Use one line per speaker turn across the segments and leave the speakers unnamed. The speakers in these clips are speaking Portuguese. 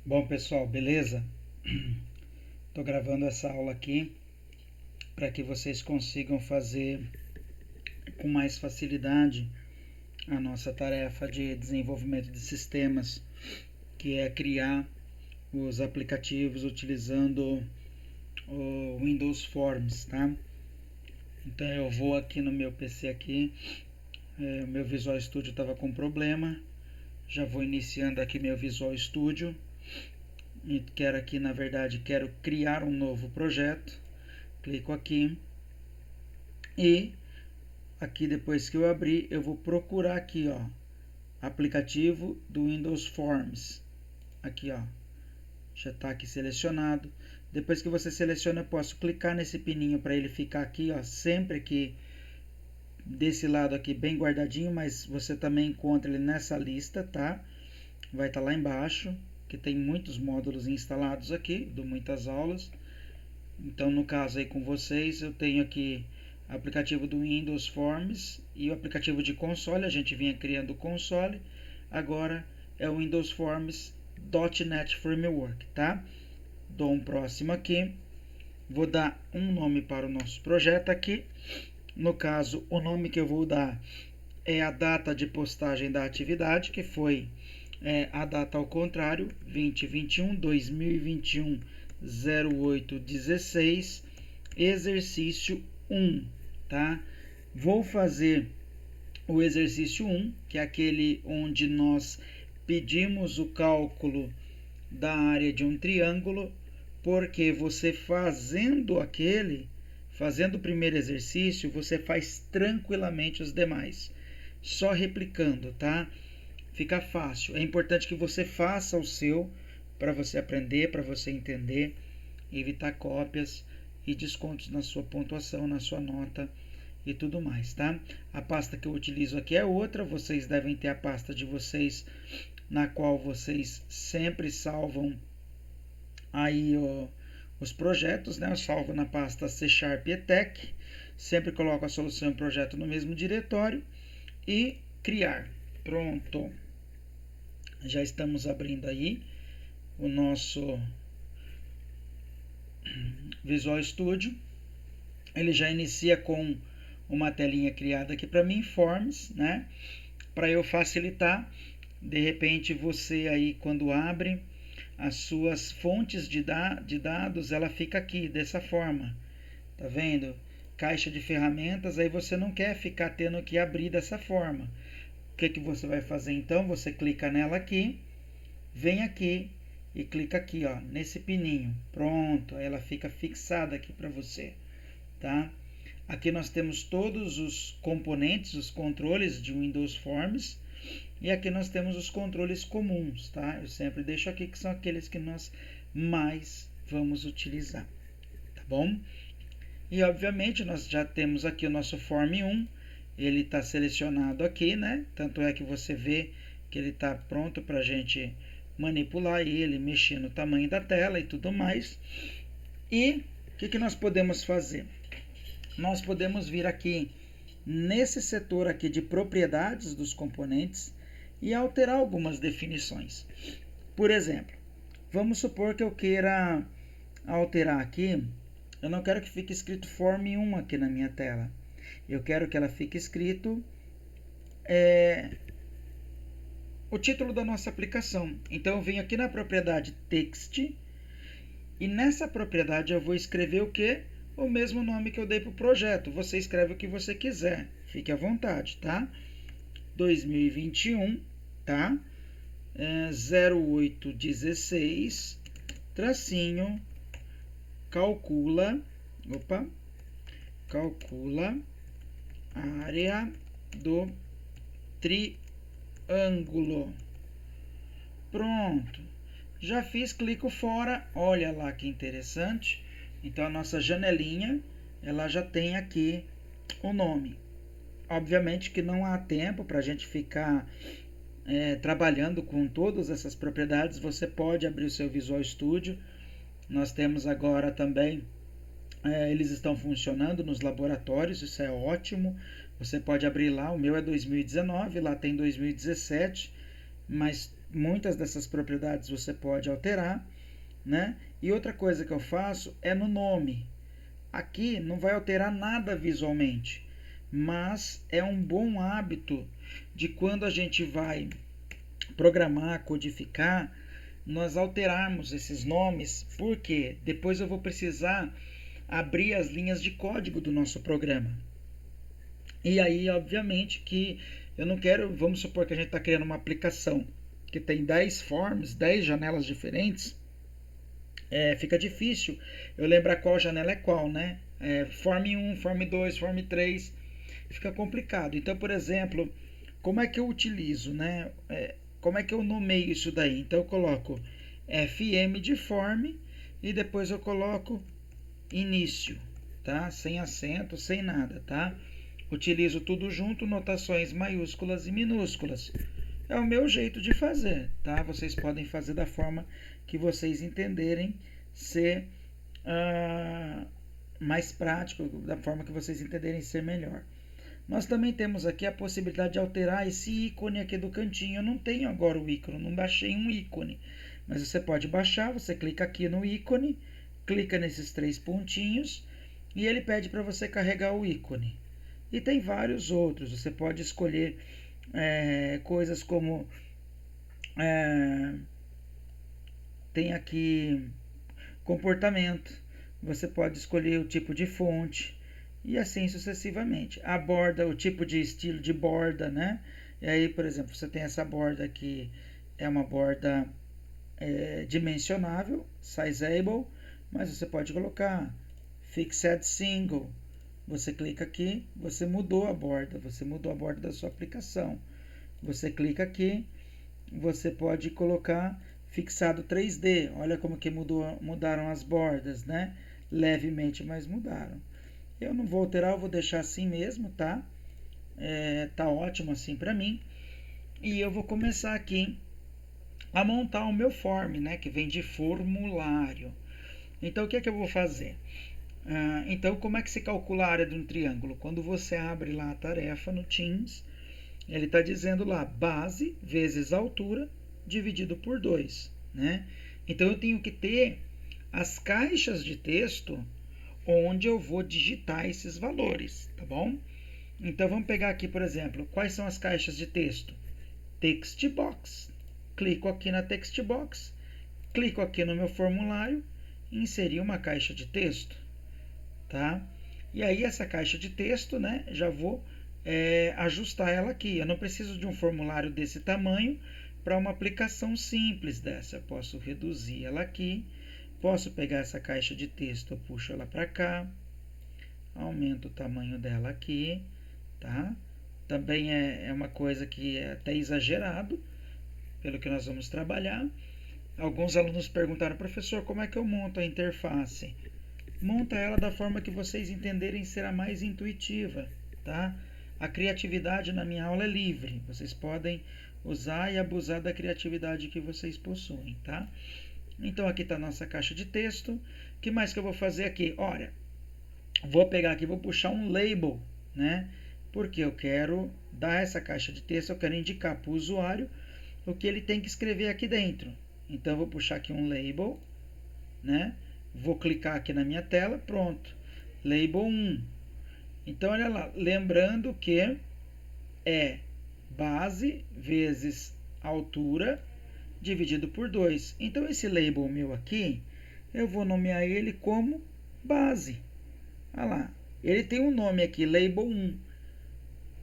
Bom, pessoal, beleza? Estou gravando essa aula aqui para que vocês consigam fazer com mais facilidade a nossa tarefa de desenvolvimento de sistemas, que é criar os aplicativos utilizando o Windows Forms, tá? Então eu vou aqui no meu PC aqui, o meu Visual Studio estava com problema, já vou iniciando aqui meu Visual Studio. E quero aqui, na verdade, quero criar um novo projeto. Clico aqui e aqui depois que eu abrir, eu vou procurar aqui, ó, aplicativo do Windows Forms. Aqui, ó, já está aqui selecionado. Depois que você seleciona, eu posso clicar nesse pininho para ele ficar aqui, ó, sempre aqui desse lado aqui bem guardadinho, mas você também encontra ele nessa lista, tá? Vai estar lá embaixo, que tem muitos módulos instalados aqui, dou muitas aulas. Então, no caso aí com vocês, eu tenho aqui o aplicativo do Windows Forms e o aplicativo de console. A gente vinha criando o console, agora é o Windows Forms .NET Framework, tá? Dou um próximo aqui, vou dar um nome para o nosso projeto aqui. No caso, o nome que eu vou dar é a data de postagem da atividade, que foi a data ao contrário, 2021, 2021, 0816, exercício 1, tá? Vou fazer o exercício 1, que é aquele onde nós pedimos o cálculo da área de um triângulo, porque você fazendo o primeiro exercício, você faz tranquilamente os demais, só replicando, tá? Fica fácil. É importante que você faça o seu para você aprender, para você entender, evitar cópias e descontos na sua pontuação, na sua nota e tudo mais, tá? A pasta que eu utilizo aqui é outra, vocês devem ter a pasta de vocês na qual vocês sempre salvam aí os projetos, né? Eu salvo na pasta C# ETEC, sempre coloco a solução e o projeto no mesmo diretório e criar. Pronto. Já estamos abrindo aí o nosso Visual Studio. Ele já inicia com uma telinha criada aqui para mim, Forms, né? Para eu facilitar, de repente você aí quando abre as suas fontes de dados, ela fica aqui dessa forma, tá vendo? Caixa de ferramentas, aí você não quer ficar tendo que abrir dessa forma. O que que você vai fazer então? Você clica nela aqui, vem aqui e clica aqui, ó, nesse pininho. Pronto, aí ela fica fixada aqui para você, tá? Aqui nós temos todos os componentes, os controles de Windows Forms. E aqui nós temos os controles comuns, tá? Eu sempre deixo aqui que são aqueles que nós mais vamos utilizar, tá bom? E obviamente nós já temos aqui o nosso Form 1, ele está selecionado aqui, né? Tanto é que você vê que ele está pronto para a gente manipular ele, mexer no tamanho da tela e tudo mais. E o que nós podemos fazer? Nós podemos vir aqui nesse setor aqui de propriedades dos componentes e alterar algumas definições. Por exemplo, vamos supor que eu queira alterar aqui, eu não quero que fique escrito Form 1 aqui na minha tela. Eu quero que ela fique escrito o título da nossa aplicação. Então eu venho aqui na propriedade Text e nessa propriedade eu vou escrever o que? O mesmo nome que eu dei para o projeto. Você escreve o que você quiser, fique à vontade, tá? 2021, tá? 0816, tracinho, calcula a área do triângulo. Pronto. Já fiz, clico fora, olha lá que interessante. Então a nossa janelinha, ela já tem aqui o nome. Obviamente que não há tempo para a gente ficar trabalhando com todas essas propriedades. Você pode abrir o seu Visual Studio. Nós temos agora também, eles estão funcionando nos laboratórios, isso é ótimo. Você pode abrir lá, o meu é 2019, lá tem 2017, mas muitas dessas propriedades você pode alterar, né? E outra coisa que eu faço é no nome. Aqui não vai alterar nada visualmente, mas é um bom hábito de quando a gente vai programar, codificar, nós alterarmos esses nomes, porque depois eu vou precisar abrir as linhas de código do nosso programa. E aí, obviamente, que eu não quero, vamos supor que a gente está criando uma aplicação que tem 10 forms, 10 janelas diferentes, fica difícil eu lembrar qual janela é qual, né? Form 1, Form 2, Form 3, fica complicado. Então, por exemplo, como é que eu utilizo, né? Como é que eu nomeio isso daí? Então, eu coloco FM de form e depois eu coloco início, tá? Sem acento, sem nada, tá? Utilizo tudo junto, notações maiúsculas e minúsculas. É o meu jeito de fazer, tá? Vocês podem fazer da forma que vocês entenderem ser mais prático, da forma que vocês entenderem ser melhor. Nós também temos aqui a possibilidade de alterar esse ícone aqui do cantinho. Eu não tenho agora o ícone, não baixei um ícone. Mas você pode baixar, você clica aqui no ícone, clica nesses 3 pontinhos e ele pede para você carregar o ícone. E tem vários outros, você pode escolher coisas como... tem aqui comportamento, você pode escolher o tipo de fonte e assim sucessivamente. A borda, o tipo de estilo de borda, né? E aí, por exemplo, você tem essa borda aqui, é uma borda dimensionável, sizeable, mas você pode colocar fixed single. Você clica aqui, você mudou a borda da sua aplicação. Você clica aqui, você pode colocar fixado 3D. Olha como que mudaram as bordas, né? Levemente, mas mudaram. Eu não vou alterar, eu vou deixar assim mesmo, tá? Tá ótimo assim para mim. E eu vou começar aqui a montar o meu form, né? Que vem de formulário. Então, o que é que eu vou fazer? Então, como é que se calcula a área de um triângulo? Quando você abre lá a tarefa no Teams, ele está dizendo lá base vezes altura dividido por 2, né? Então eu tenho que ter as caixas de texto onde eu vou digitar esses valores, tá bom? Então vamos pegar aqui, por exemplo, quais são as caixas de texto? Text box. Clico aqui na text box, clico aqui no meu formulário e inserir uma caixa de texto, tá? E aí essa caixa de texto, né, já vou ajustar ela aqui. Eu não preciso de um formulário desse tamanho para uma aplicação simples dessa. Eu posso reduzir ela aqui, posso pegar essa caixa de texto, eu puxo ela para cá, aumento o tamanho dela aqui, tá? Também é uma coisa que é até exagerado, pelo que nós vamos trabalhar. Alguns alunos perguntaram, professor, como é que eu monto a interface? Monta ela da forma que vocês entenderem ser a mais intuitiva, tá? A criatividade na minha aula é livre. Vocês podem usar e abusar da criatividade que vocês possuem, tá? Então aqui está a nossa caixa de texto. O que mais que eu vou fazer aqui? Olha, vou pegar aqui, vou puxar um label, né? Porque eu quero dar essa caixa de texto, eu quero indicar para o usuário o que ele tem que escrever aqui dentro. Então eu vou puxar aqui um label, né? Vou clicar aqui na minha tela, pronto. Label 1. Então, olha lá, lembrando que é base vezes altura dividido por 2. Então, esse label meu aqui, eu vou nomear ele como base. Olha lá, ele tem um nome aqui, label 1.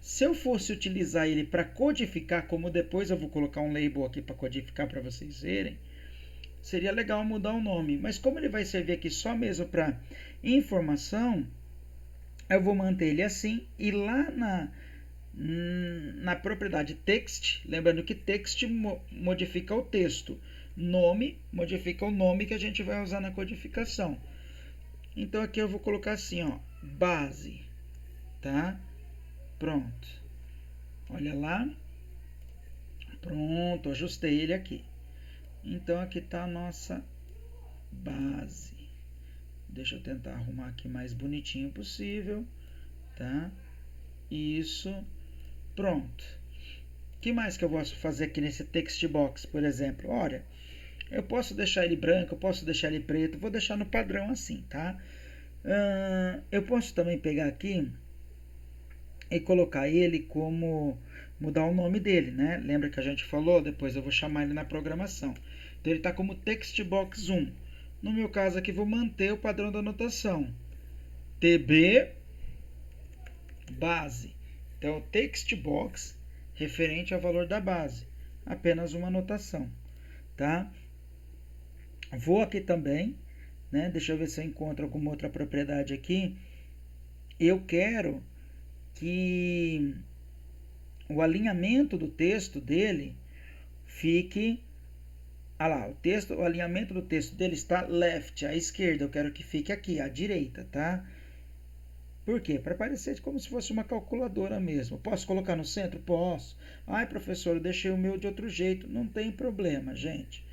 Se eu fosse utilizar ele para codificar, como depois eu vou colocar um label aqui para codificar para vocês verem, seria legal mudar o nome. Mas como ele vai servir aqui só mesmo para informação, eu vou manter ele assim. E lá na propriedade text, lembrando que text modifica o texto, nome modifica o nome que a gente vai usar na codificação. Então aqui eu vou colocar assim, ó, base, tá? Pronto. Olha lá. Pronto, ajustei ele aqui. Então aqui está a nossa base. Deixa eu tentar arrumar aqui mais bonitinho possível, tá? Isso. Pronto. O que mais que eu posso fazer aqui nesse text box, por exemplo? Olha, eu posso deixar ele branco, eu posso deixar ele preto, vou deixar no padrão assim, tá? Eu posso também pegar aqui e colocar ele como mudar o nome dele, né? Lembra que a gente falou? Depois eu vou chamar ele na programação. Então ele está como text box 1. No meu caso aqui vou manter o padrão da anotação. TB base. Então text box referente ao valor da base. Apenas uma anotação, tá? Vou aqui também, né? Deixa eu ver se eu encontro alguma outra propriedade aqui. Eu quero que o alinhamento do texto dele fique... Ah lá, o alinhamento do texto dele está left, à esquerda. Eu quero que fique aqui, à direita, tá? Por quê? Para parecer como se fosse uma calculadora mesmo. Posso colocar no centro? Posso. Ai, professor, eu deixei o meu de outro jeito. Não tem problema, gente.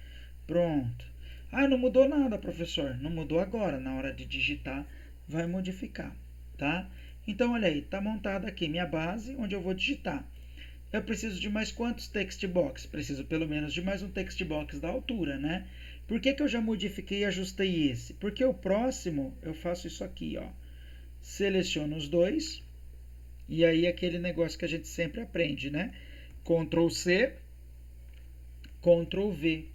Pronto. Ah, não mudou nada, professor. Não mudou agora. Na hora de digitar, vai modificar, tá? Então, olha aí, está montada aqui minha base, onde eu vou digitar. Eu preciso de mais quantos text box? Preciso pelo menos de mais um text box da altura, né? Por que eu já modifiquei e ajustei esse? Porque o próximo eu faço isso aqui, ó. Seleciono os dois. E aí aquele negócio que a gente sempre aprende, né? Ctrl C, Ctrl V.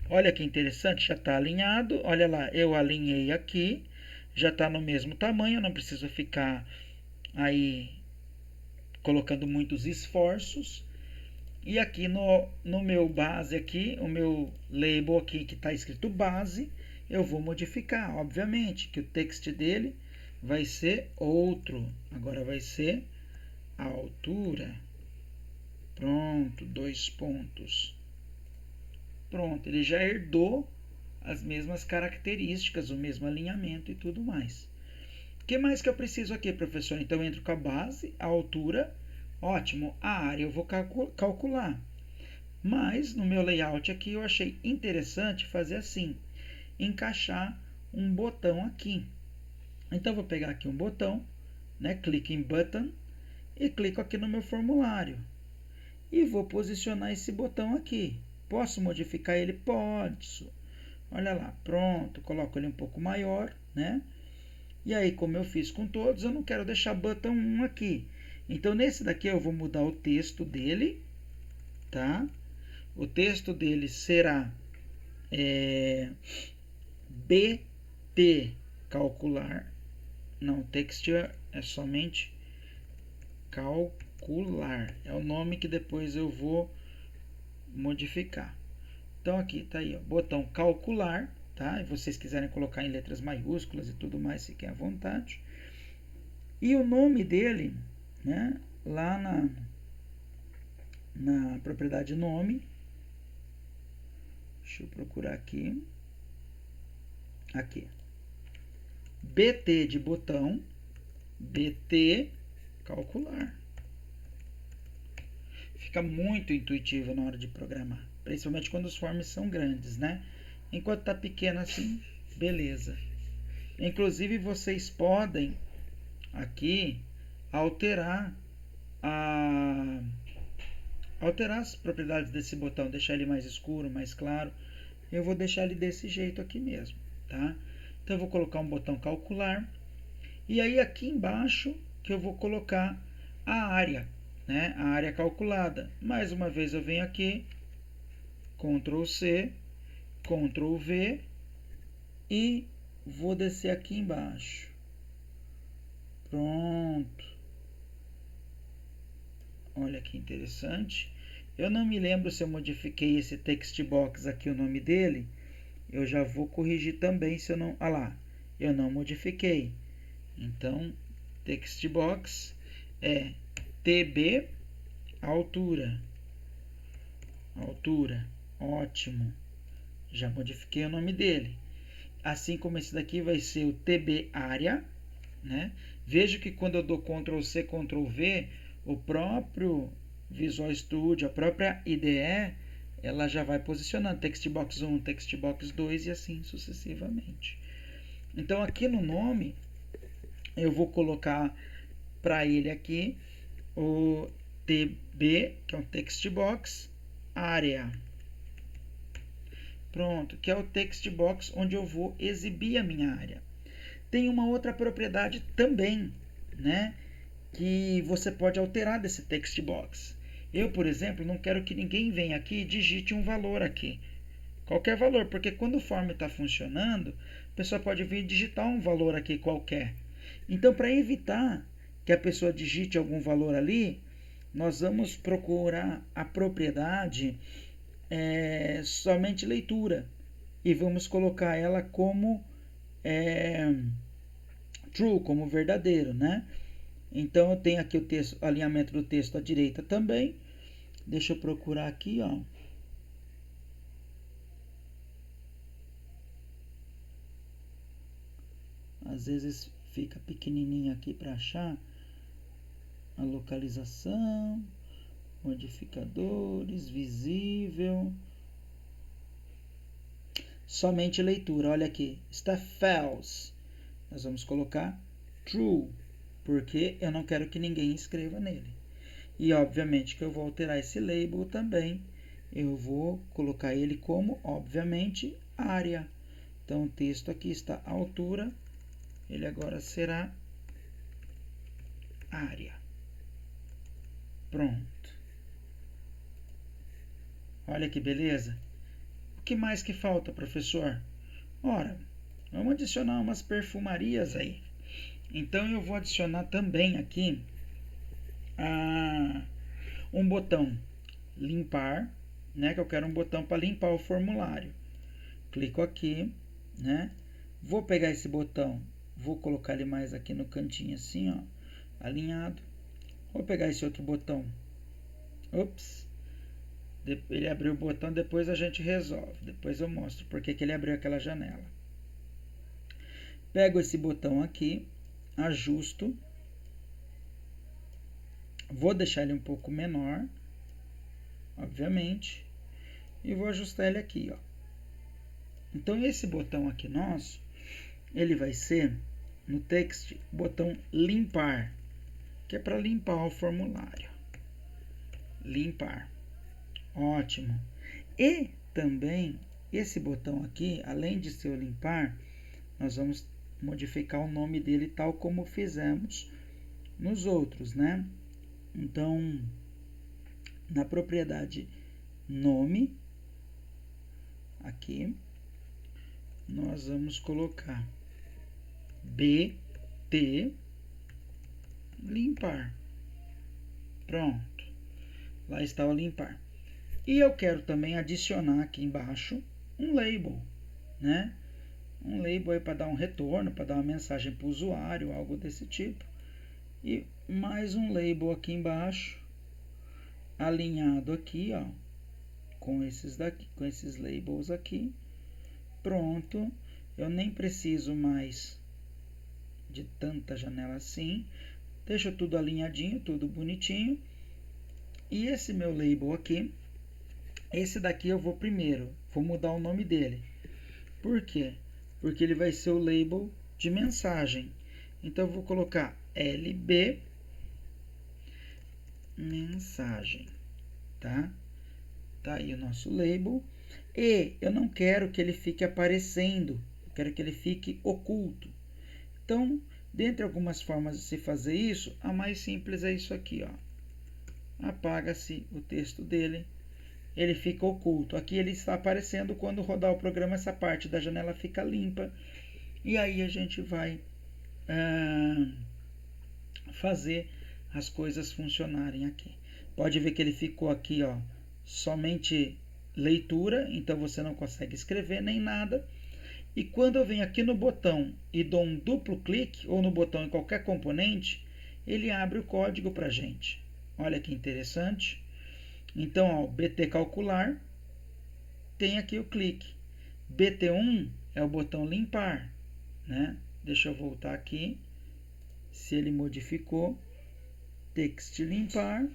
Olha que interessante, já está alinhado. Olha lá, eu alinhei aqui. Já está no mesmo tamanho, não preciso ficar aí colocando muitos esforços. E aqui no meu base aqui, o meu label aqui que está escrito base, eu vou modificar, obviamente, que o text dele vai ser outro. Agora vai ser a altura. Pronto, 2 pontos. Pronto, ele já herdou as mesmas características, o mesmo alinhamento e tudo mais. O que mais que eu preciso aqui, professor? Então, eu entro com a base, a altura, ótimo. A área eu vou calcular. Mas, no meu layout aqui, eu achei interessante fazer assim, encaixar um botão aqui. Então, eu vou pegar aqui um botão, né? Clique em Button e clico aqui no meu formulário. E vou posicionar esse botão aqui. Posso modificar ele? Posso. Olha lá, pronto, coloco ele um pouco maior, né? E aí, como eu fiz com todos, eu não quero deixar botão 1 aqui. Então, nesse daqui eu vou mudar o texto dele, tá? O texto dele será BT calcular. Não, text é somente calcular. É o nome que depois eu vou modificar. Então aqui tá aí, ó, botão calcular, tá? E vocês quiserem colocar em letras maiúsculas e tudo mais, fiquem à vontade. E o nome dele, né? Lá na propriedade nome, deixa eu procurar aqui. Aqui. BT de botão, BT calcular. Fica muito intuitivo na hora de programar, principalmente quando os forms são grandes, né? Enquanto tá pequeno assim, beleza. Inclusive vocês podem aqui alterar as propriedades desse botão, deixar ele mais escuro, mais claro. Eu vou deixar ele desse jeito aqui mesmo, tá? Então eu vou colocar um botão calcular. E aí aqui embaixo que eu vou colocar a área, né? A área calculada. Mais uma vez eu venho aqui, Ctrl C, Ctrl V e vou descer aqui embaixo. Pronto. Olha que interessante. Eu não me lembro se eu modifiquei esse text box aqui, o nome dele. Eu já vou corrigir também se eu não... Ah lá, eu não modifiquei. Então, text box é TB altura. Altura, ótimo. Já modifiquei o nome dele. Assim como esse daqui vai ser o TB área, né? Veja que quando eu dou Ctrl C, Ctrl V, o próprio Visual Studio, a própria IDE, ela já vai posicionando textbox 1, textbox 2 e assim sucessivamente. Então aqui no nome eu vou colocar para ele aqui TB, que é um text box, área. Pronto, que é o text box onde eu vou exibir a minha área. Tem uma outra propriedade também, né, que você pode alterar desse text box. Eu, por exemplo, não quero que ninguém venha aqui e digite um valor aqui. Qualquer valor, porque quando o form está funcionando, a pessoa pode vir digitar um valor aqui qualquer. Então, para evitar que a pessoa digite algum valor ali, nós vamos procurar a propriedade somente leitura e vamos colocar ela como true, como verdadeiro, né? Então, eu tenho aqui o texto, alinhamento do texto à direita também. Deixa eu procurar aqui, ó. Às vezes fica pequenininho aqui para achar a localização, modificadores, visível, somente leitura. Olha aqui, está false. Nós vamos colocar true, porque eu não quero que ninguém escreva nele. E obviamente que eu vou alterar esse label também. Eu vou colocar ele como, obviamente, área. Então o texto aqui está à altura. Ele agora será área. Pronto. Olha que beleza. O que mais que falta, professor? Ora, vamos adicionar umas perfumarias aí. Então eu vou adicionar também aqui um botão limpar, né? Que eu quero um botão para limpar o formulário. Clico aqui, né? Vou pegar esse botão, vou colocar ele mais aqui no cantinho assim, ó, alinhado. Vou pegar esse outro botão. Ops. Ele abriu o botão, depois a gente resolve. Depois eu mostro porque que ele abriu aquela janela. Pego esse botão aqui, ajusto. Vou deixar ele um pouco menor, obviamente. E vou ajustar ele aqui, ó. Então esse botão aqui nosso, ele vai ser no text botão limpar, que é para limpar o formulário. Limpar. Ótimo. E também esse botão aqui, além de ser o limpar, nós vamos modificar o nome dele tal como fizemos nos outros, né? Então, na propriedade nome, aqui, nós vamos colocar BT limpar. Pronto. Lá está o limpar. E eu quero também adicionar aqui embaixo um label, né? Um label aí para dar um retorno, para dar uma mensagem para o usuário, algo desse tipo. E mais um label aqui embaixo, alinhado aqui, ó, com esses labels aqui. Pronto. Eu nem preciso mais de tanta janela assim. Deixa tudo alinhadinho, tudo bonitinho. E esse meu label aqui, esse daqui eu vou primeiro, vou mudar o nome dele. Por quê? Porque ele vai ser o label de mensagem. Então eu vou colocar LB mensagem, tá? Tá aí o nosso label. E eu não quero que ele fique aparecendo, eu quero que ele fique oculto. Então, dentre algumas formas de se fazer isso, a mais simples é isso aqui, ó. Apaga-se o texto dele, ele fica oculto. Aqui ele está aparecendo, quando rodar o programa, essa parte da janela fica limpa. E aí a gente vai fazer as coisas funcionarem aqui. Pode ver que ele ficou aqui, ó, somente leitura, então você não consegue escrever nem nada. E quando eu venho aqui no botão e dou um duplo clique, ou no botão em qualquer componente, ele abre o código para a gente. Olha que interessante. Então, ó, BT calcular, tem aqui o clique. BT1 é o botão limpar, né? Deixa eu voltar aqui, se ele modificou. Text limpar,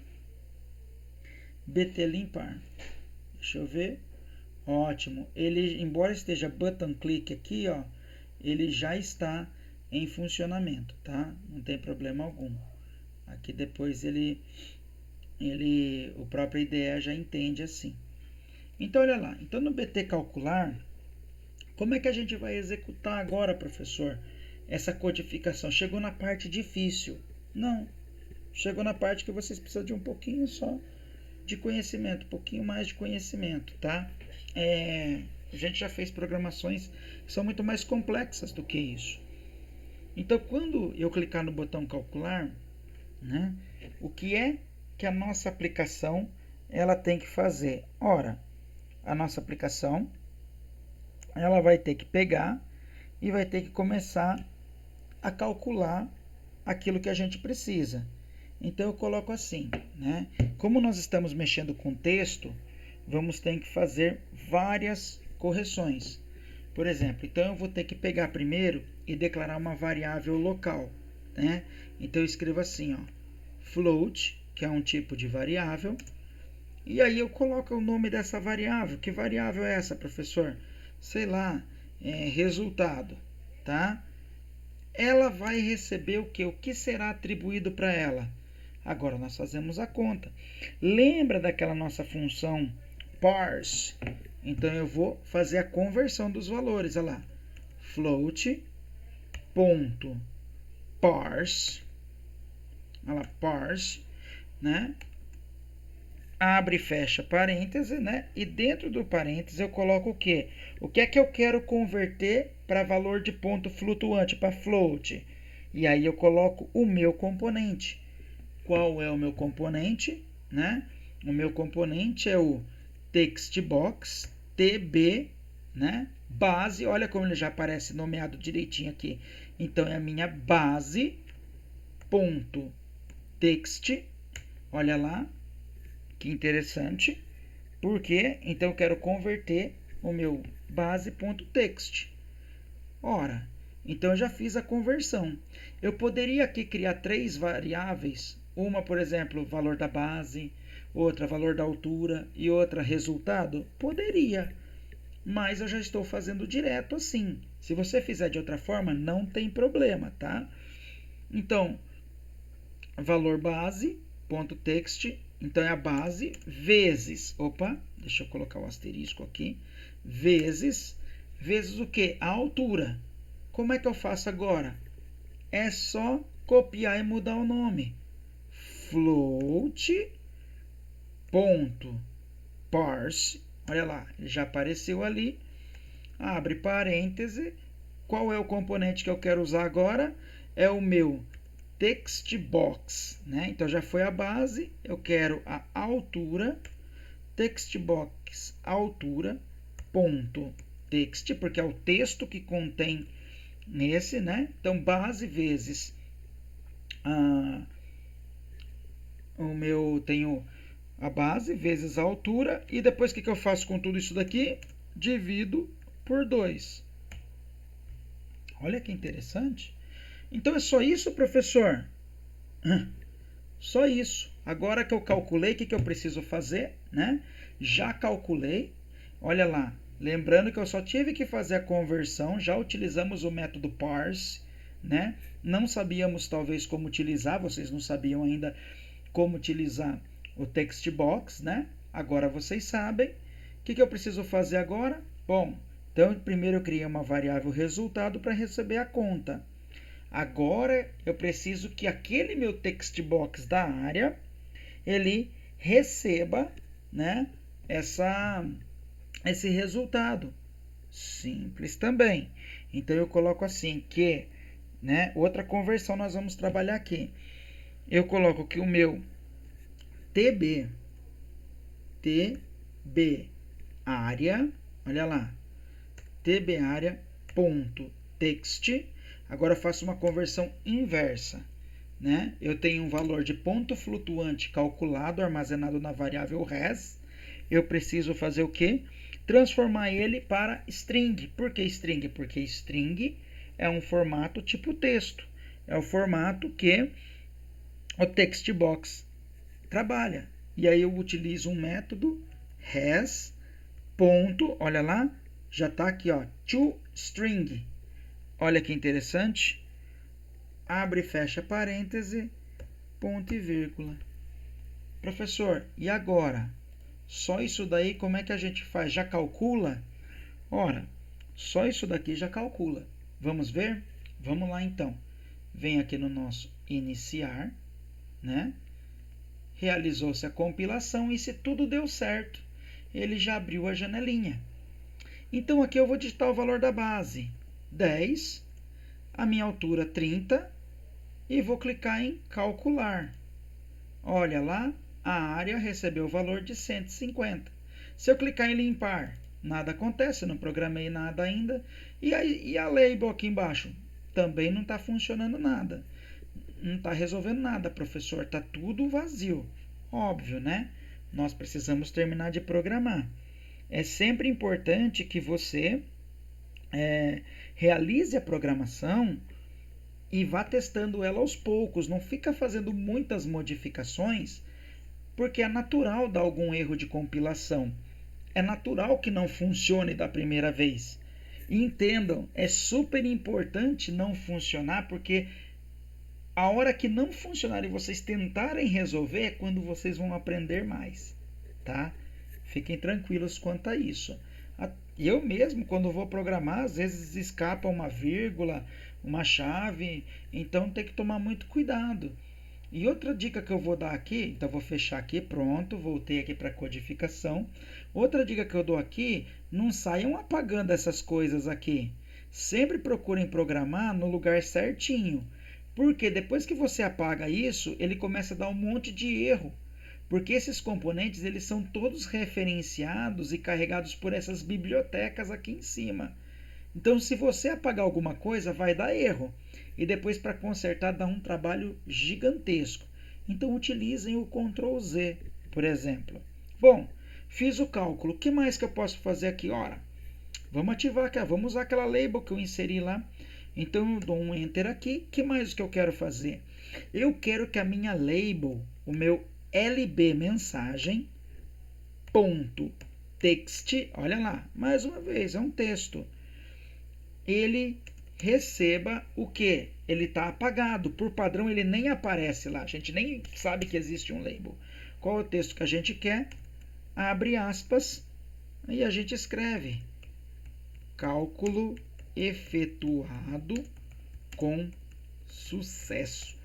BT limpar. Deixa eu ver. Ótimo. Ele, embora esteja button click aqui, ó, ele já está em funcionamento, tá? Não tem problema algum. Aqui depois ele o próprio IDE já entende assim. Então, olha lá. Então, no BT calcular, como é que a gente vai executar agora, professor, essa codificação? Chegou na parte difícil? Não. Chegou na parte que vocês precisam de um pouquinho só de conhecimento, um pouquinho mais de conhecimento, tá? A gente já fez programações que são muito mais complexas do que isso. Então, quando eu clicar no botão calcular, né, o que é que a nossa aplicação ela tem que fazer? Ora, a nossa aplicação ela vai ter que pegar e vai ter que começar a calcular aquilo que a gente precisa. Então eu coloco assim, né? Como nós estamos mexendo com texto, vamos ter que fazer várias correções. Por exemplo, então eu vou ter que pegar primeiro e declarar uma variável local, né? Então eu escrevo assim, ó, float, que é um tipo de variável, e aí eu coloco o nome dessa variável. Que variável é essa, professor? Sei lá, resultado, tá? Ela vai receber o que? O que será atribuído para ela? Agora nós fazemos a conta. Lembra daquela nossa função parse? Então eu vou fazer a conversão dos valores. Olha lá. Float.parse. Olha lá, parse, né? Abre e fecha parêntese, né? E dentro do parêntese eu coloco o quê? O que é que eu quero converter para valor de ponto flutuante, para float? E aí eu coloco o meu componente. Qual é o meu componente, né? O meu componente é o textbox tb, né? Base, olha como ele já aparece nomeado direitinho aqui. Então é a minha base ponto text. Olha lá, que interessante. Porque então eu quero converter o meu base.text. Ora, então eu já fiz a conversão. Eu poderia aqui criar três variáveis. Uma, por exemplo, valor da base, outra, valor da altura e outra, resultado? Poderia, mas eu já estou fazendo direto assim. Se você fizer de outra forma, não tem problema, tá? Então, valor base, ponto text, então é a base, vezes, opa, deixa eu colocar o asterisco aqui, vezes o que? A altura. Como é que eu faço agora? É só copiar e mudar o nome. Float.parse, olha lá, já apareceu ali, abre parêntese, qual é o componente que eu quero usar agora? É o meu textbox, né? Então já foi a base, eu quero a altura, textbox altura, ponto text, porque é o texto que contém nesse, né? Então base vezes o meu tenho a base vezes a altura e depois o que eu faço com tudo isso daqui? Divido por 2. Olha que interessante. Então é só isso, professor? Só isso. Agora que eu calculei, o que eu preciso fazer, né? Já calculei. Olha lá. Lembrando que eu só tive que fazer a conversão. Já utilizamos o método parse, né? Não sabíamos talvez como utilizar. Vocês não sabiam ainda como utilizar o text box, né? Agora vocês sabem. O que eu preciso fazer agora? Bom, então primeiro eu criei uma variável resultado para receber a conta. Agora eu preciso que aquele meu text box da área ele receba, né, esse resultado. Simples também. Então eu coloco assim que, né, outra conversão nós vamos trabalhar aqui. Eu coloco que o meu TB área, olha lá, TB área ponto text. Agora eu faço uma conversão inversa, né? Eu tenho um valor de ponto flutuante calculado, armazenado na variável res. Eu preciso fazer o quê? Transformar ele para string. Por que string? Porque string é um formato tipo texto. É o formato que o text box trabalha. E aí eu utilizo um método res. Ponto, olha lá, já está aqui, ó, toString. Olha que interessante. Abre e fecha parêntese, ponto e vírgula. Professor, e agora? Só isso daí, como é que a gente faz? Já calcula? Ora, só isso daqui já calcula. Vamos ver? Vamos lá então. Vem aqui no nosso iniciar, né? Realizou-se a compilação e se tudo deu certo, ele já abriu a janelinha. Então aqui eu vou digitar o valor da base, 10, a minha altura 30 e vou clicar em calcular. Olha lá, a área recebeu o valor de 150. Se eu clicar em limpar, nada acontece, não programei nada ainda. E a label aqui embaixo? Também não está funcionando nada. Não está resolvendo nada, professor. Está tudo vazio. Óbvio, né? Nós precisamos terminar de programar. É sempre importante que você realize a programação e vá testando ela aos poucos. Não fica fazendo muitas modificações, porque é natural dar algum erro de compilação. É natural que não funcione da primeira vez. E entendam, é super importante não funcionar, porque a hora que não funcionar e vocês tentarem resolver é quando vocês vão aprender mais, tá? Fiquem tranquilos quanto a isso. Eu mesmo, quando vou programar, às vezes escapa uma vírgula, uma chave, então tem que tomar muito cuidado. E outra dica que eu vou dar aqui, então vou fechar aqui, pronto, voltei aqui para a codificação. Outra dica que eu dou aqui, não saiam apagando essas coisas aqui. Sempre procurem programar no lugar certinho. Porque depois que você apaga isso, ele começa a dar um monte de erro. Porque esses componentes, eles são todos referenciados e carregados por essas bibliotecas aqui em cima. Então, se você apagar alguma coisa, vai dar erro. E depois, para consertar, dá um trabalho gigantesco. Então, utilizem o Ctrl Z, por exemplo. Bom, fiz o cálculo. O que mais que eu posso fazer aqui? Ora, vamos ativar aqui. Vamos usar aquela label que eu inseri lá. Então, eu dou um Enter aqui. O que mais que eu quero fazer? Eu quero que a minha label, o meu LB mensagem, ponto text, olha lá, mais uma vez, é um texto. Ele receba o que? Ele está apagado. Por padrão, ele nem aparece lá. A gente nem sabe que existe um label. Qual é o texto que a gente quer? Abre aspas e a gente escreve cálculo efetuado com sucesso.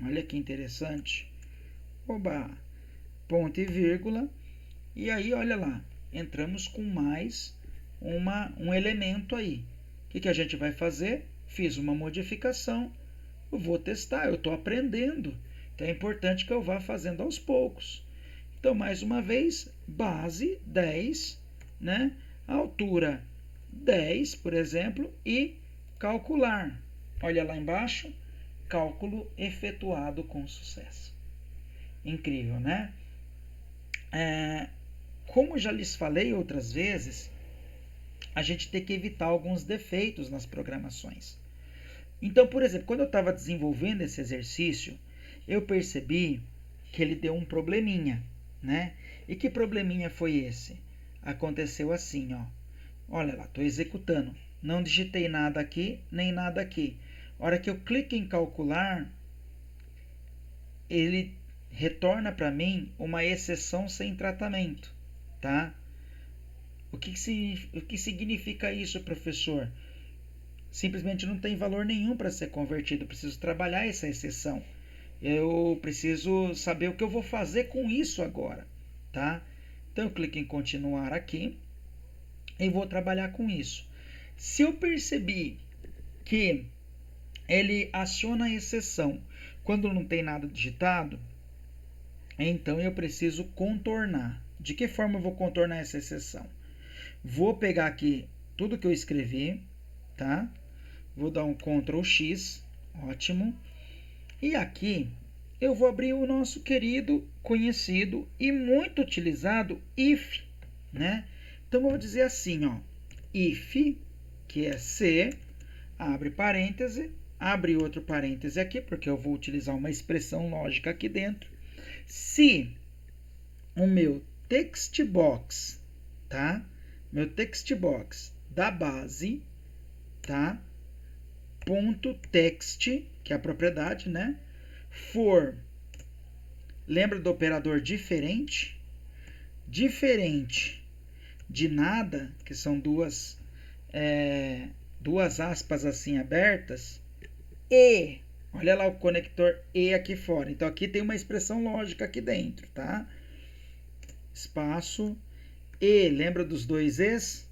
Olha que interessante. Oba! Ponto e vírgula. E aí, olha lá, entramos com mais um elemento aí. O que a gente vai fazer? Fiz uma modificação, eu vou testar, eu estou aprendendo. Então é importante que eu vá fazendo aos poucos. Então, mais uma vez, base 10, né? Altura 10, por exemplo, e calcular. Olha lá embaixo, cálculo efetuado com sucesso. Incrível, né? Como já lhes falei outras vezes, a gente tem que evitar alguns defeitos nas programações. Então, por exemplo, quando eu estava desenvolvendo esse exercício, eu percebi que ele deu um probleminha, né? E que probleminha foi esse? Aconteceu assim, ó. Olha lá, estou executando. Não digitei nada aqui, nem nada aqui. A hora que eu clico em calcular, ele retorna para mim uma exceção sem tratamento, tá? O que significa isso, professor? Simplesmente não tem valor nenhum para ser convertido. Eu preciso trabalhar essa exceção. Eu preciso saber o que eu vou fazer com isso agora, tá? Então eu clico em continuar aqui e vou trabalhar com isso. Se eu percebi que ele aciona a exceção quando não tem nada digitado, então eu preciso contornar. De que forma eu vou contornar essa exceção? Vou pegar aqui tudo que eu escrevi, tá? Vou dar um Ctrl X, ótimo. E aqui eu vou abrir o nosso querido, conhecido e muito utilizado if, né? Então eu vou dizer assim, ó, if, que é se, abre parêntese, abre outro parêntese aqui, porque eu vou utilizar uma expressão lógica aqui dentro. Se o meu text box, tá? Meu text box da base, tá? Ponto text, que é a propriedade, né? For Lembra do operador diferente? Diferente de nada, que são duas aspas assim abertas, e, olha lá o conector e aqui fora. Então aqui tem uma expressão lógica aqui dentro, tá? Espaço e, lembra dos dois es?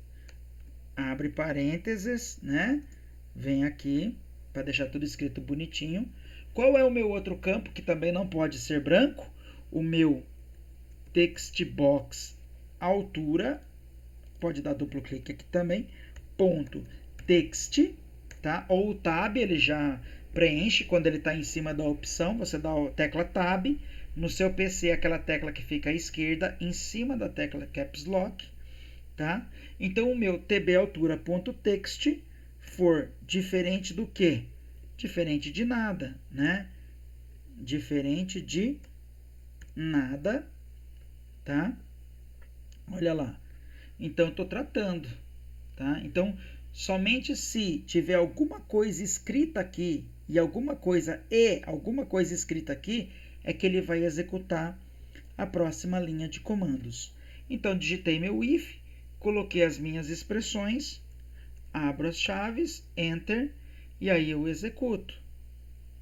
Abre parênteses, né? Vem aqui para deixar tudo escrito bonitinho. Qual é o meu outro campo que também não pode ser branco? O meu text box altura, pode dar duplo clique aqui também, ponto text, tá? Ou o tab, ele já preenche quando ele está em cima da opção, você dá a tecla tab, no seu PC aquela tecla que fica à esquerda, em cima da tecla caps lock, tá? Então o meu tbaltura.text for diferente do que? Diferente de nada, né? Diferente de nada, tá? Olha lá. Então, estou tratando, tá? Então, somente se tiver alguma coisa escrita aqui e alguma coisa escrita aqui, é que ele vai executar a próxima linha de comandos. Então, digitei meu if, coloquei as minhas expressões, abro as chaves, Enter, e aí eu executo.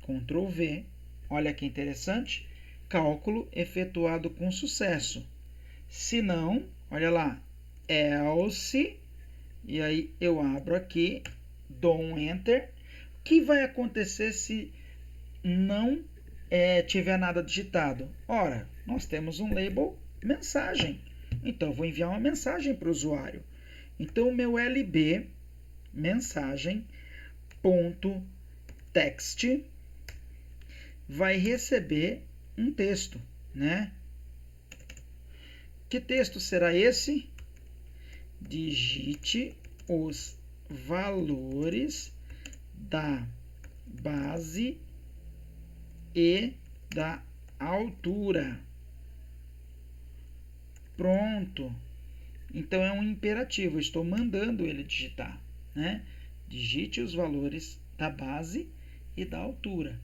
Ctrl V, olha que interessante, cálculo efetuado com sucesso. Se não, olha lá, else, e aí eu abro aqui, dou um Enter. O que vai acontecer se não tiver nada digitado? Ora, nós temos um label mensagem. Então, eu vou enviar uma mensagem para o usuário. Então, o meu LB mensagem ponto text vai receber um texto, né? Que texto será esse? Digite os valores da base e da altura. Pronto. Então é um imperativo, eu estou mandando ele digitar, né? Digite os valores da base e da altura.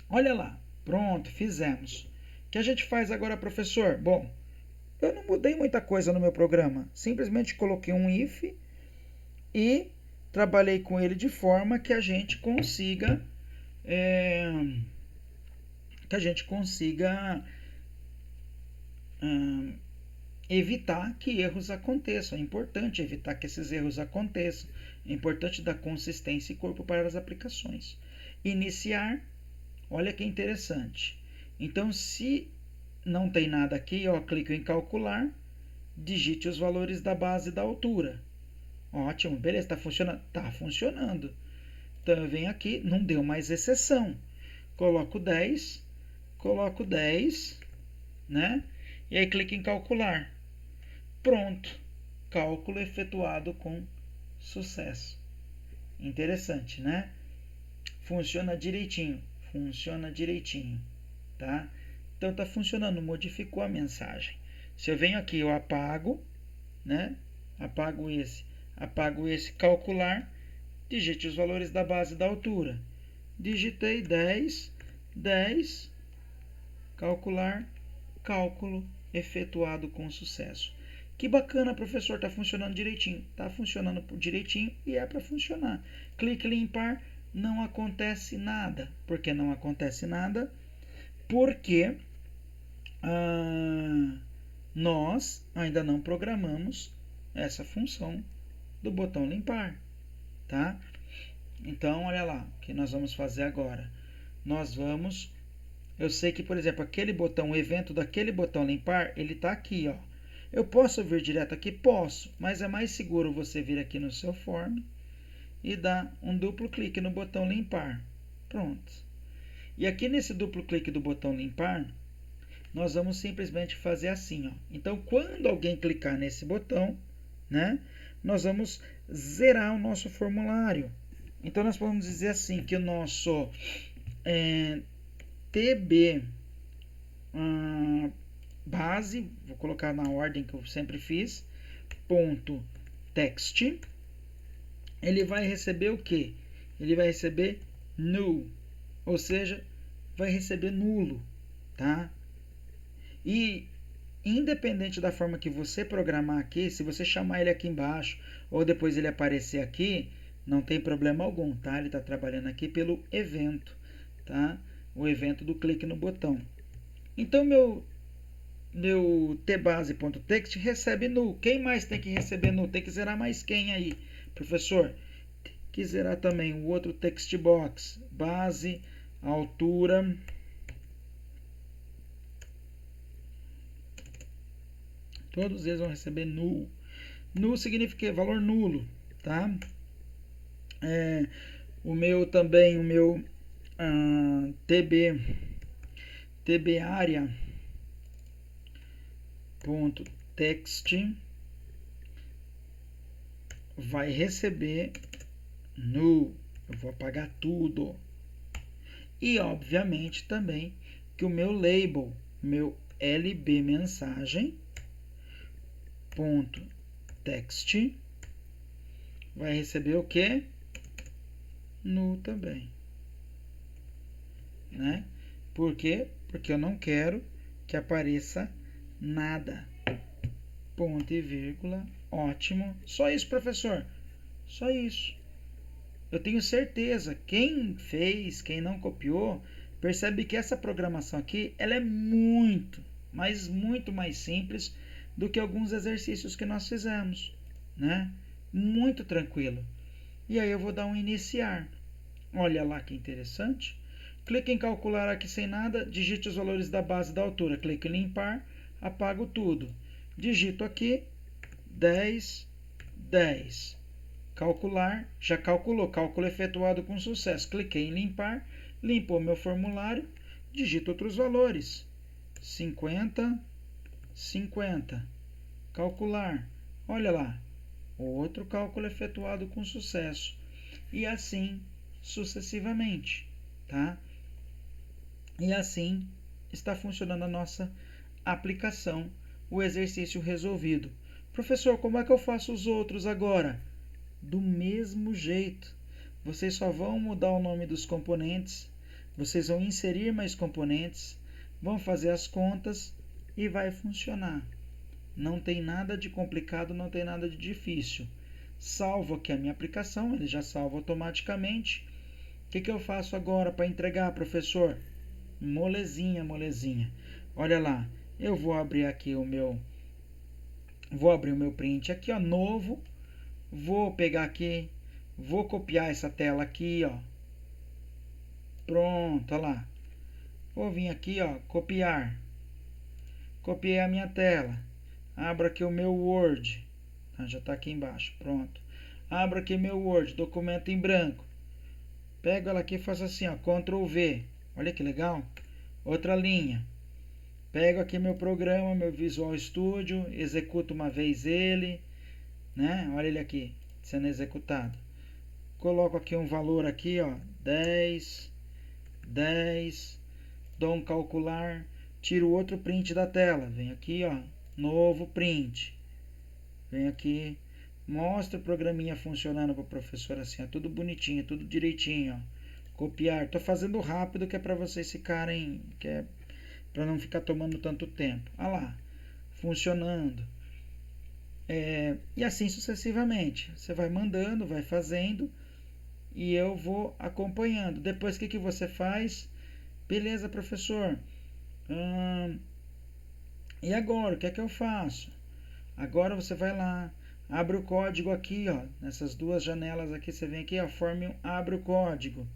Olha lá, pronto, fizemos. O que a gente faz agora, professor? Bom, eu não mudei muita coisa no meu programa, simplesmente coloquei um if e trabalhei com ele de forma que a gente consiga evitar que erros aconteçam. É importante evitar que esses erros aconteçam. É importante dar consistência e corpo para as aplicações. Iniciar, olha que interessante. Então, se não tem nada aqui, ó, clico em calcular, digite os valores da base e da altura. Ótimo, beleza, está funcionando? Está funcionando. Então, eu venho aqui, não deu mais exceção. Coloco 10, né? E aí clico em calcular. Pronto, cálculo efetuado com sucesso. Interessante, né? Funciona direitinho, tá? Então está funcionando, modificou a mensagem. Se eu venho aqui, eu apago, né? Apago esse, calcular, digite os valores da base e da altura. Digitei 10, calcular, cálculo efetuado com sucesso. Que bacana, professor, está funcionando direitinho. Está funcionando direitinho e é para funcionar. Clique em limpar, não acontece nada. Por que não acontece nada? Porque nós ainda não programamos essa função do botão limpar, tá? Então, olha lá, o que nós vamos fazer agora. Eu sei que, por exemplo, aquele botão, o evento daquele botão limpar, ele está aqui, ó. Eu posso vir direto aqui? Posso, mas é mais seguro você vir aqui no seu form e dar um duplo clique no botão limpar. Pronto. E aqui nesse duplo clique do botão limpar, nós vamos simplesmente fazer assim, ó. Então, quando alguém clicar nesse botão, né, nós vamos zerar o nosso formulário. Então, nós podemos dizer assim, que o nosso TB base, vou colocar na ordem que eu sempre fiz, ponto text, ele vai receber o que? Ele vai receber null, ou seja, vai receber nulo, tá? E independente da forma que você programar aqui, se você chamar ele aqui embaixo ou depois ele aparecer aqui, não tem problema algum, tá? Ele está trabalhando aqui pelo evento, tá? O evento do clique no botão. Então, meu tbase.text recebe null. Quem mais tem que receber null? Tem que zerar mais quem aí, professor? Tem que zerar também o outro text box, base, altura. Todos eles vão receber null. Null significa valor nulo, tá? O meu também, o meu tb area ponto text vai receber null. Eu vou apagar tudo. E obviamente também que o meu label, meu lb mensagem ponto text vai receber o que? Null também, né? Por quê? Porque eu não quero que apareça nada. Ponto e vírgula. Ótimo. Só isso, professor. Só isso. Eu tenho certeza, quem fez, quem não copiou, percebe que essa programação aqui, ela é muito, mas muito mais simples do que alguns exercícios que nós fizemos, né? Muito tranquilo. E aí eu vou dar um iniciar. Olha lá que interessante. Clique em calcular aqui sem nada, digite os valores da base e da altura. Clique em limpar, apago tudo. Digito aqui 10, 10. Calcular, já calculou, cálculo efetuado com sucesso. Cliquei em limpar, limpou meu formulário, digito outros valores. 50, 50. Calcular, olha lá, outro cálculo efetuado com sucesso. E assim sucessivamente, tá? E assim está funcionando a nossa aplicação, o exercício resolvido. Professor, como é que eu faço os outros agora? Do mesmo jeito. Vocês só vão mudar o nome dos componentes, vocês vão inserir mais componentes, vão fazer as contas e vai funcionar. Não tem nada de complicado, não tem nada de difícil. Salvo aqui a minha aplicação, ele já salva automaticamente. O que eu faço agora para entregar, professor? Molezinha, molezinha. Olha lá, eu vou abrir aqui o meu print aqui, ó, novo. Vou pegar aqui, vou copiar essa tela aqui, ó. Pronto, olha lá. Vou vir aqui, ó, copiar. Copiei a minha tela. Abro aqui o meu Word. Já está aqui embaixo, pronto. Abro aqui meu Word, documento em branco. Pego ela aqui e faço assim, ó, Ctrl V. Olha que legal. Outra linha. Pego aqui meu programa, meu Visual Studio, executo uma vez ele, né? Olha ele aqui, sendo executado. Coloco aqui um valor aqui, ó, 10, 10, dou um calcular, tiro outro print da tela, vem aqui, ó, novo print. Vem aqui, mostra o programinha funcionando para o professor assim, ó, tudo bonitinho, tudo direitinho, ó. Copiar, tô fazendo rápido que é para vocês ficarem, que é para não ficar tomando tanto tempo. Olha lá, funcionando. E assim sucessivamente. Você vai mandando, vai fazendo e eu vou acompanhando. Depois, o que você faz? Beleza, professor. E agora, o que é que eu faço? Agora você vai lá, abre o código aqui, ó. Nessas duas janelas aqui, você vem aqui, ó, abre o código.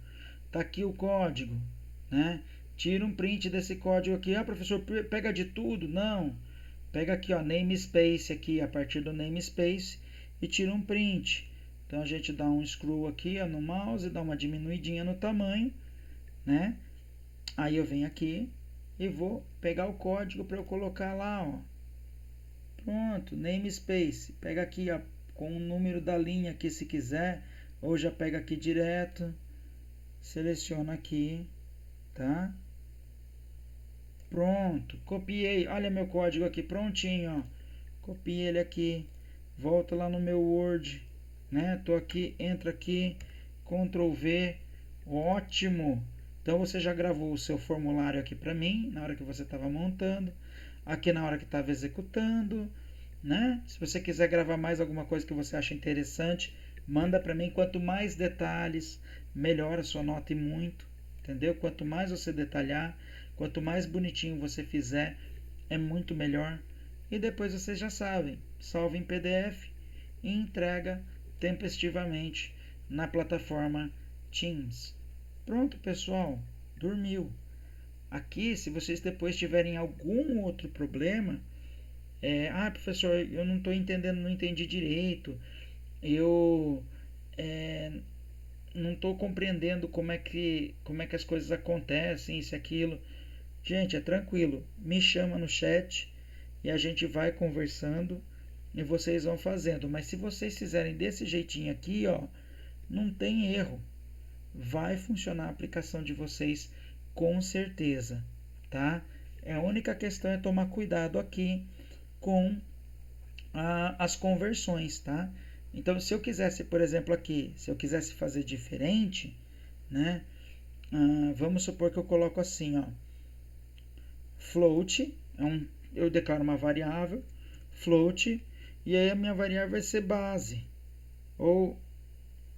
Tá aqui o código, né? Tira um print desse código aqui. Ah, professor, pega de tudo? Não. Pega aqui, ó, namespace aqui, a partir do namespace e tira um print. Então a gente dá um scroll aqui, ó, no mouse, dá uma diminuidinha no tamanho, né? Aí eu venho aqui e vou pegar o código para eu colocar lá, ó. Pronto, namespace. Pega aqui, ó, com o número da linha aqui se quiser, ou já pega aqui direto. Seleciona aqui, tá? Pronto, copiei. Olha meu código aqui prontinho, ó. Copiei ele aqui. Volta lá no meu Word, né? Tô aqui, entra aqui, Ctrl V. Ótimo. Então você já gravou o seu formulário aqui para mim, na hora que você estava montando, aqui na hora que estava executando, né? Se você quiser gravar mais alguma coisa que você acha interessante, manda para mim. Quanto mais detalhes, melhor a sua nota e muito, entendeu? Quanto mais você detalhar, quanto mais bonitinho você fizer, é muito melhor. E depois vocês já sabem, salva em PDF e entrega tempestivamente na plataforma Teams. Pronto, pessoal, dormiu. Aqui, se vocês depois tiverem algum outro problema, professor, eu não estou entendendo, não entendi direito, eu não estou compreendendo como é que as coisas acontecem, isso e aquilo. Gente, é tranquilo, me chama no chat e a gente vai conversando e vocês vão fazendo. Mas se vocês fizerem desse jeitinho aqui, ó, não tem erro. Vai funcionar a aplicação de vocês com certeza, tá? A única questão é tomar cuidado aqui com as conversões, tá? Então, se eu quisesse, por exemplo, aqui, se eu quisesse fazer diferente, né? Vamos supor que eu coloco assim, ó, float, eu declaro uma variável, float, e aí a minha variável vai ser base, ou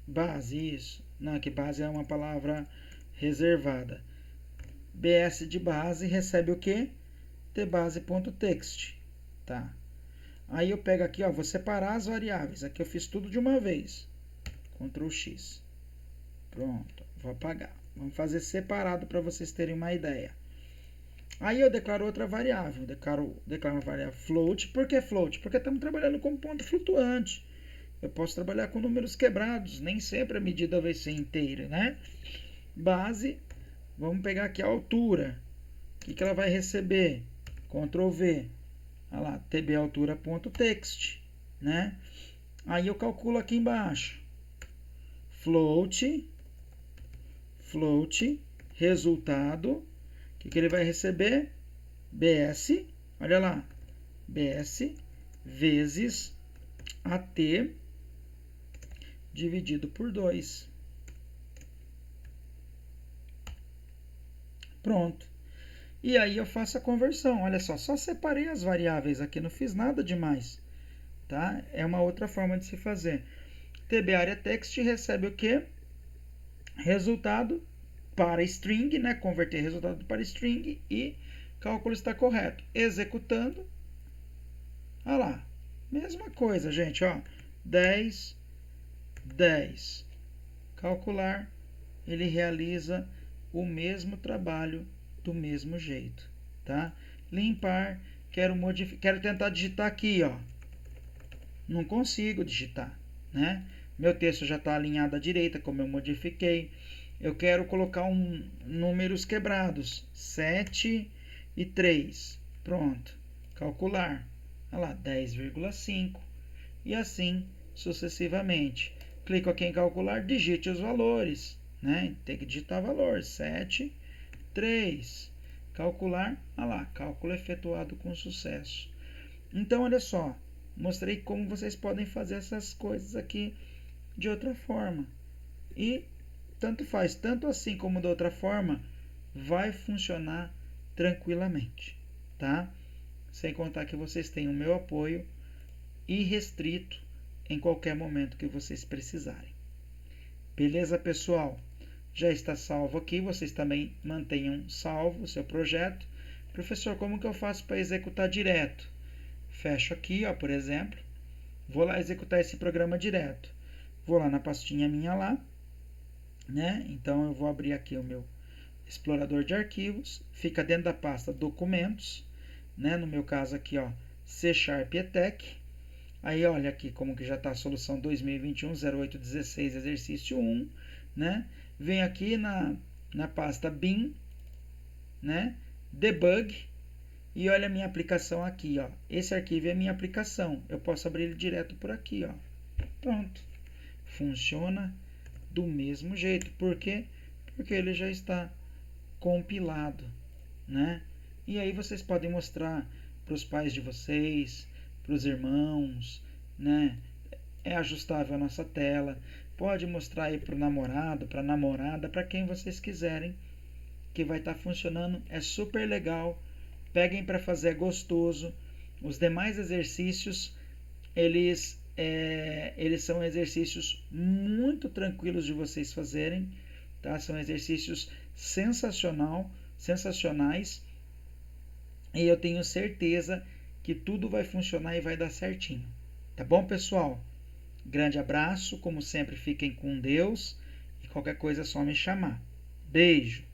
base, isso. Não, que base é uma palavra reservada. BS de base recebe o que? tbase.text, tá? Aí eu pego aqui, ó, vou separar as variáveis. Aqui eu fiz tudo de uma vez. Ctrl X. Pronto, vou apagar. Vamos fazer separado para vocês terem uma ideia. Aí eu declaro outra variável. Declaro uma variável float. Por que float? Porque estamos trabalhando com ponto flutuante. Eu posso trabalhar com números quebrados. Nem sempre a medida vai ser inteira, né? Base. Vamos pegar aqui a altura. O que ela vai receber? Ctrl V. Olha lá, tbaltura.text, né? Aí eu calculo aqui embaixo. Float, resultado. O que ele vai receber? BS, olha lá, BS vezes AT dividido por 2. Pronto. E aí eu faço a conversão. Olha só separei as variáveis aqui, não fiz nada demais, tá? É uma outra forma de se fazer. tbAreaText recebe o que? Resultado para string, né? Converter resultado para string e cálculo está correto. Executando. Olha lá. Mesma coisa, gente, ó. 10, 10. Calcular, ele realiza o mesmo trabalho do mesmo jeito, tá? Limpar, quero tentar digitar aqui, ó. Não consigo digitar, né? Meu texto já está alinhado à direita, como eu modifiquei. Eu quero colocar números quebrados, 7 e 3. Pronto. Calcular. Olha lá, 10,5. E assim sucessivamente. Clico aqui em calcular, digite os valores, né? Tem que digitar valor, 7, 3. Calcular, olha lá, cálculo efetuado com sucesso. Então, olha só, mostrei como vocês podem fazer essas coisas aqui de outra forma. E tanto faz, tanto assim como da outra forma, vai funcionar tranquilamente, tá? Sem contar que vocês têm o meu apoio irrestrito em qualquer momento que vocês precisarem. Beleza, pessoal? Já está salvo aqui, vocês também mantenham salvo o seu projeto. Professor, como que eu faço para executar direto? Fecho aqui, ó, por exemplo, vou lá executar esse programa direto. Vou lá na pastinha minha lá, né? Então eu vou abrir aqui o meu explorador de arquivos, fica dentro da pasta documentos, né? No meu caso aqui, ó, C# ETEC. Aí olha aqui como que já está a solução 2021-08-16, exercício 1, né? Vem aqui na pasta bin, né? Debug, e olha a minha aplicação aqui, ó. Esse arquivo é a minha aplicação. Eu posso abrir ele direto por aqui, ó. Pronto. Funciona do mesmo jeito. Por quê? Porque ele já está compilado, né? E aí vocês podem mostrar para os pais de vocês, para os irmãos, né? É ajustável a nossa tela. Pode mostrar aí para o namorado, para a namorada, para quem vocês quiserem que vai estar funcionando, é super legal. Peguem para fazer, é gostoso. Os demais exercícios, eles são exercícios muito tranquilos de vocês fazerem, tá? São exercícios sensacionais, e eu tenho certeza que tudo vai funcionar e vai dar certinho. Tá bom, pessoal? Grande abraço, como sempre, fiquem com Deus, e qualquer coisa é só me chamar. Beijo!